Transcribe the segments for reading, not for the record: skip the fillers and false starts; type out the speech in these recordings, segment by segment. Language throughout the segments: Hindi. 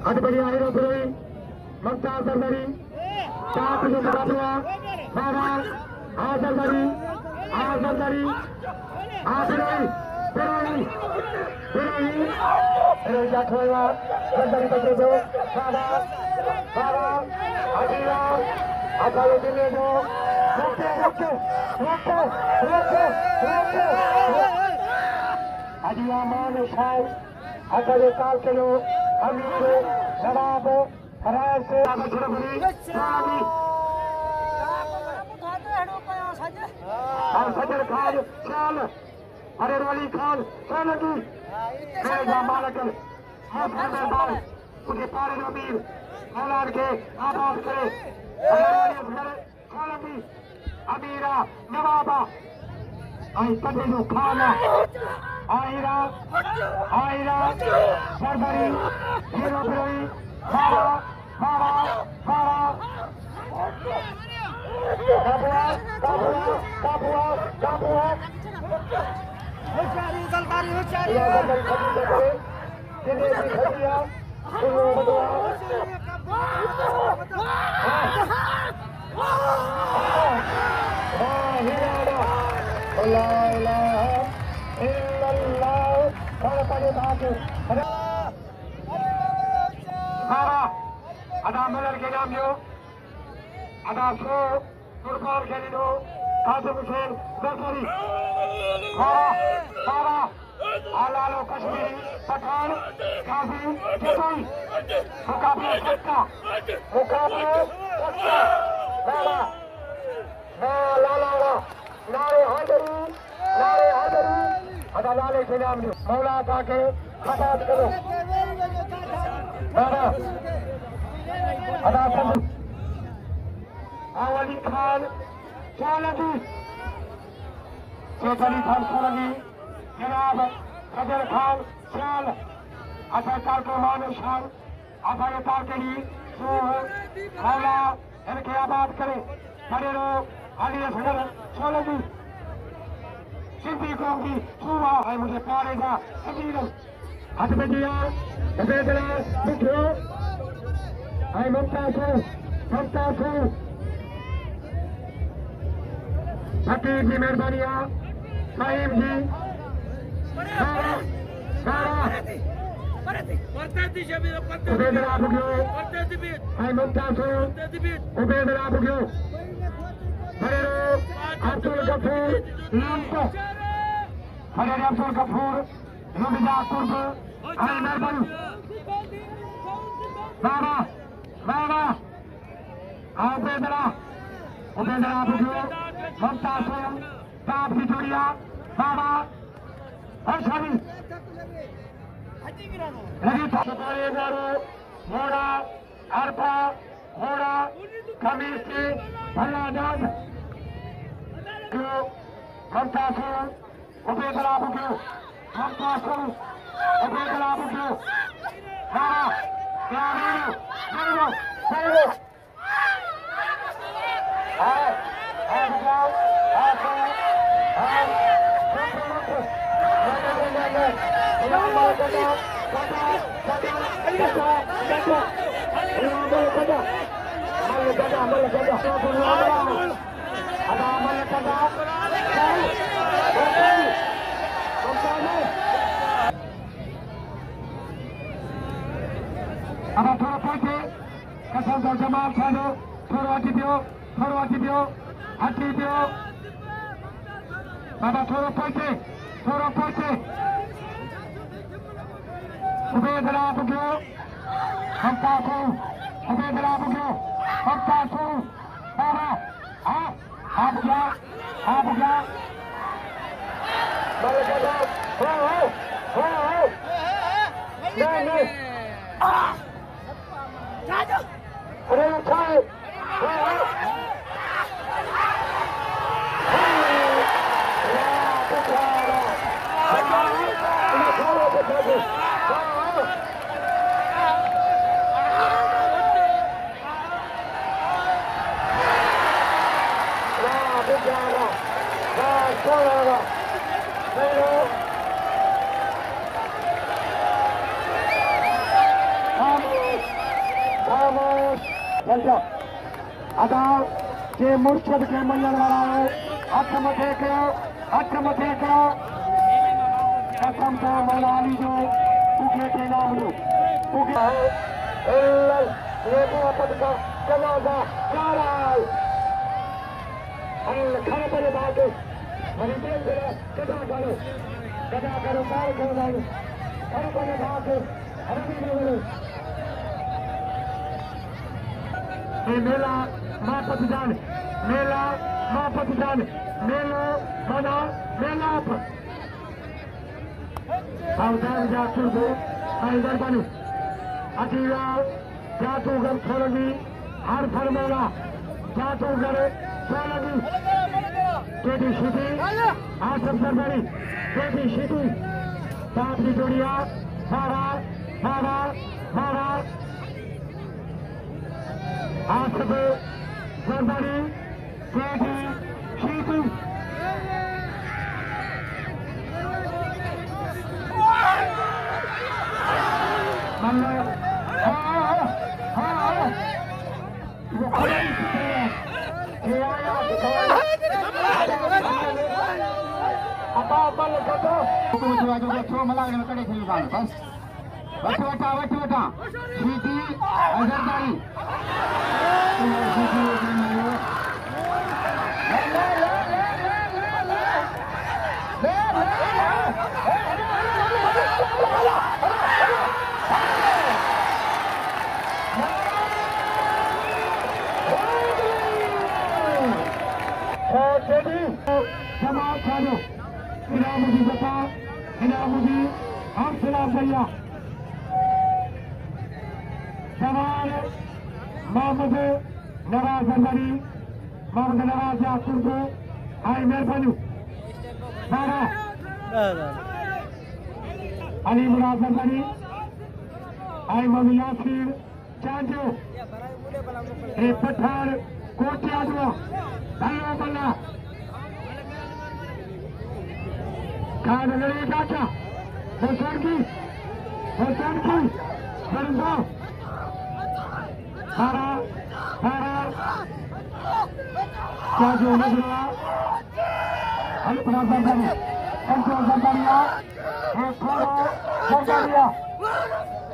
ಅದು ಬಡಿ ಆಯಿರೋ ಗುರುವಿ ಮಮತಾ ಸರ್ದಾರಿ ತಾಪಿಗೆ ಮುಖಾಪುರ ಬಾಬಾ ಆ ಸರ್ದಾರಿ ಆ ಬಿರೋಯಿ ಜಾಠೋಯ್ವ ಸರ್ದಾರಿ ಬಗ್ಗೆದು ಬಾಬಾ ಅದಿರಾ ಅದಾಲು ದಿನೇದು रोके अदिया मान शाह अगले काल के लोग अमीर नवाब फरार से सजर खान शाल अरे वाली खान सोलगी मालकल उनके पारे अमीर औलाद के आबाद करे सोलगी अमीरा नवाबा आई पटेलू खाना आयरा सरदारी hero बिरोई Baba ada melal ke naam yo ada so kurban ke do Kazim Hussain Zakari Baba Alalo Kashmiri Pathan Kazim Jatoi Mukabla Fatta Baba La Nare Hadari ada lale ke naam yo Maula ka ke khatat karo Baba ada Kazim Awali Khan Solangi Sheikh Ali Khan Solangi जनाब सजर खान शाल असाकार को मानो शाल असाकार के लिए मौला इनके आबाद करे बड़े लोग आगे सजर सोलगी सिंधी कौम की सूबा है मुझे पारेगा सजीरम हथ में दिया उबेदला मुखियो है ममता सो फकीर जी मेहरबानिया साहिब जी उबेदला बुगियो है ममता सो उबेदला बुगियो बड़े लोग अब्दुल गफूर नामको बड़े अब्दुल गफूर रुबिजा कुर्ब है मेहरबानी बाबा उबेदला बुगियो ममता सो बाप बिचौड़िया बाबा हर्षाली घोड़ा अरफा घोड़ा कमीज से भला जान ममता सो उबेदला बुगियो ममता सो उबेदला बुगियो बाबा अब थोड़ा पहुंचे कसम का जमाल छाड़ो थोड़ा हटी दियो बाबा थोड़ा पहुंचे उबेदला बुगियो ममता सो उबेदला बुगियो ममता सो बाबा आप गया नहीं अरे उठाए चलता अदा जे मुर्शद के मञण वारा है हथ मथे करो कसम तो मौला अली जो उगे के नाम लो उगे ये मोहब्बत का जनाजा जा रहा है अरे खड़े पर बात हरी देव कदा करो पार करो भाई खड़े पर बात हरी देव ये मेला मां पतिदान मेला मां पतिदान मेलो मना मेला सावधान जातू को साइडर बनो अजीवा जातूगर छोड़गी हर फरमेगा जातूगर छोड़गी केटी शिटी आसम सरदारी केटी शिटी साथ की जोड़िया मारा आसम सरदारी केटी शिटी वटा सीटी हजरदारी जमात छाड़ो इनामुदी जता इनामुदी हम सलाम भैया सवाल मोहम्मद नवाज अंदरी मोहम्मद नवाज याकुब को आई मेहरबानी बारा अली मुराद अंदरी आई मोहम्मद यासीर चांजो ए पठान कोटिया दुआ बल्ला बल्ला खान लड़ी काचा हुसैन की बंदा सारा क्या जो नजरा अल्पना बंदानी कंट्रोल बंदानिया ये थोड़ा बंदानिया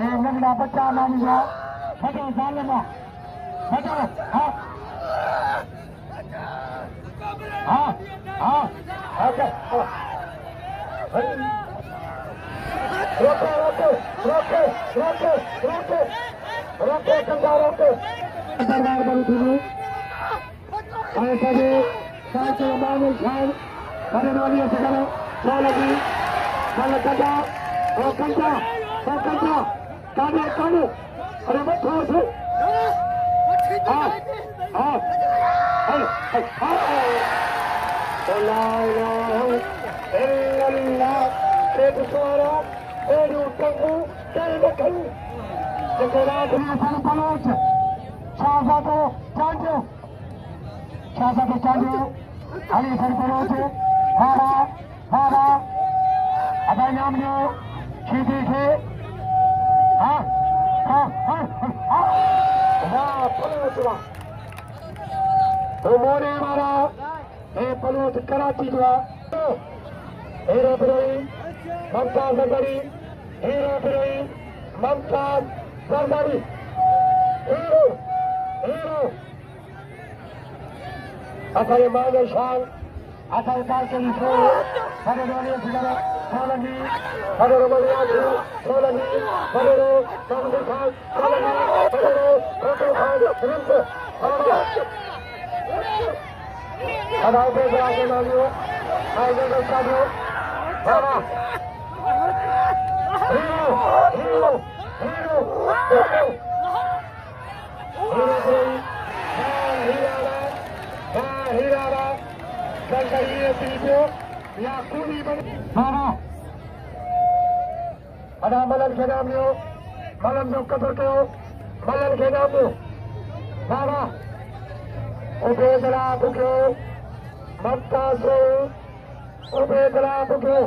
ये नगड़ा बच्चा नानिया बड़ो जालिमा बड़ो हाँ ओके रोके दरबार बनी थी ऐसा भी साथ मामूल खान करने वाली ऐसे करो क्या लगी कल कंटा काने अरे मत छोड़ से अली सरपंच मारा अब नाम जो सीधी थे तो मोरे मारा ए पलोच कराची जो हीरो फिरोई ममताज सरदारी हीरो फिरोई ममताज सरदारी हीरो असांजे मान शान असांजे कारकर्दी छो वॾेरो फिगर सोलंगी वॾेरो मलियासी सोलंगी वॾेरो कामदी खान सोलंगी वॾेरो फोटो खान रिंप अदाओ पे आगे मालियो आगे साथियों बाबा हीरो हीरा या खूबी बाबा अदा मलन के नाम लियो मलन जो कदर कयो मलन के नाम लियो बाबा उबेदला बुक्यो ममता सो उबेदला बुक्यो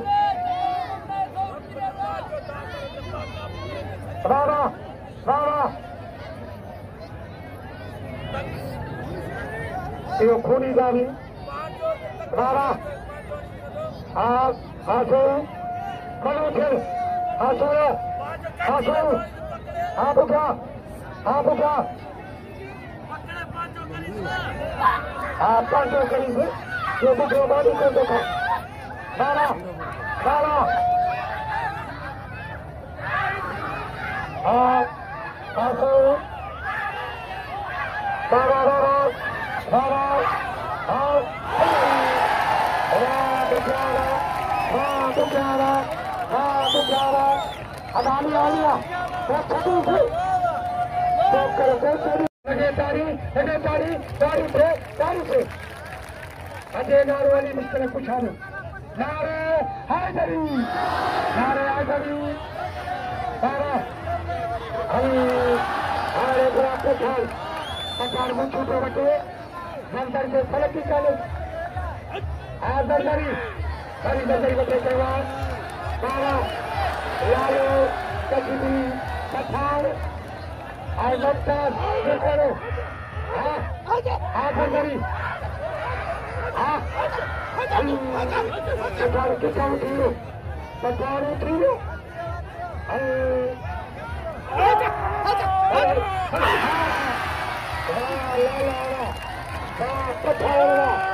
बाबा ये खूनी गाड़ी बाबा आप आसू करो फिर आसू आसू आप क्या आप पांचों करीब ये बुढ़े बाड़ी को देखो बाबा बाबा आसू बाबा बाबा अदानी आ गया अजय नारवाली मुझसे पूछा दो नारे हैदरी नारे हैदरी हमारे गुलाब के ख्याल सरकार में छूटे बटे जंतर के फलक की चालू दरदरी हरी दरदरी बटे जवान बाबा लालू कचबी पठान आजमदार ये करो दरदरी सरकार किसान उठियो सरकार उठियो पठान